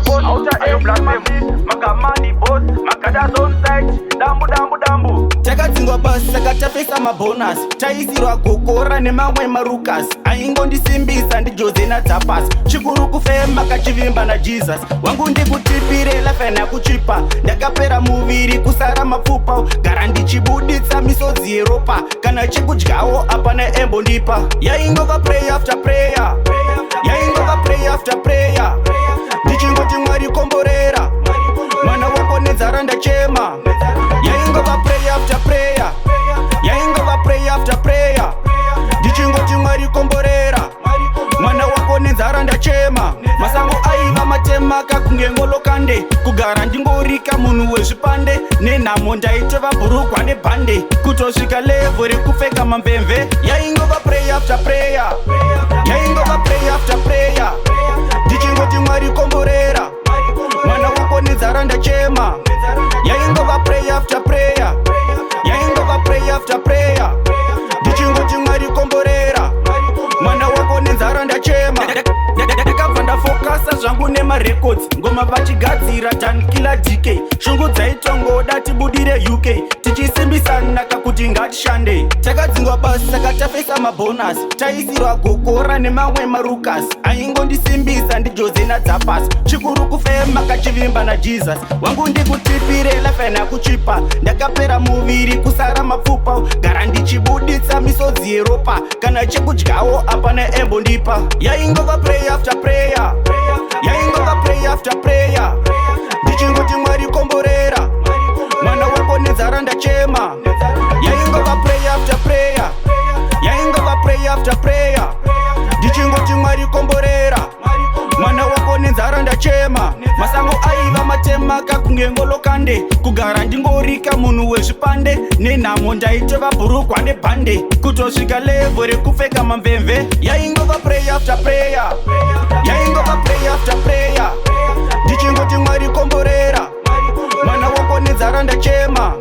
boss, outer air blasphemy. Makamani boss, Makada's on site. Dambu. Takadzingwa basi saka tapesa mabonus. Taisirwa gokora nemamwe marukas. Aingondisimbisa ndiJose naTapas. Chikuru kufema kachivimba na Jesus. Wangu ndikutipire life nakuchipa. Ndakapera muviri kusara mapfupa. Gara ndichibuditsa misodzi yeropa. Kana chikudyawo apana embo ndipa. Yaingova pray after prayer. Yaingova pray after prayer. Ndichingoti Mwari komborera. Mwana wako nenzara ndachema. Yaingova pray after prayer. Yaingova pray after prayer. Ndichingoti Mwari komborera. Mwana wako nenzara ndachema. Masango aiva matema kakunge ngolo kande. Kugara ndingorika munhu wezvipande. Nenhamo ndaitova bhurukwa nebhande. Kutosvika level rekupfeka mamvemve. Yaingova pray after prayer. Yaingova pray after prayer. Ndichingoti Mwari komborera. Mwana wako nenzara ndachema. Yaingova pray after prayer. Yaingova pray after prayer. Ndichingoti Mwari komborera. Mwana wako nenzara ndachema. Ndakabva ndafokasa zvangu nemarecords. Ngoma vachigadzira tanikila DK. Shungu dzaitongoda tibudire UK. Tichisimbisana kakuti ngatishande. Takadzingwa basi saka tapesa mabonus. Taisirwa gokora nemamwe marukas. Aingondisimbisa ndiJose naTapas. Chikuru kufema kachivimba na Jesus. Wangu ndikutipire life nakuchipa. Ndakapera muviri kusara mapfupa. Gara ndichibuditsa misodzi yeropa. Kana chekudyawo apana embo ndipa. Yaingova pray after prayer. Yaingova pray after prayer. Ndichingoti Mwari komborera. Mwana wako nenzara ndachema. Yaingova pray after prayer. Yaingova pray after prayer. Ndichingoti Mwari komborera. Mwana wako nenzara ndachema. Masango aiva matema kakunge ngolo kande. Kugara ndingorika munhu wezvipande. Nenhamo ndaitova bhurukwa nebhande. Kutosvika level rekupfeka mamvemve. Yaingova pray after prayer. Yaingova pray after prayer. Ndichingoti Mwari komborera. Mwana wako nenzara ndachema.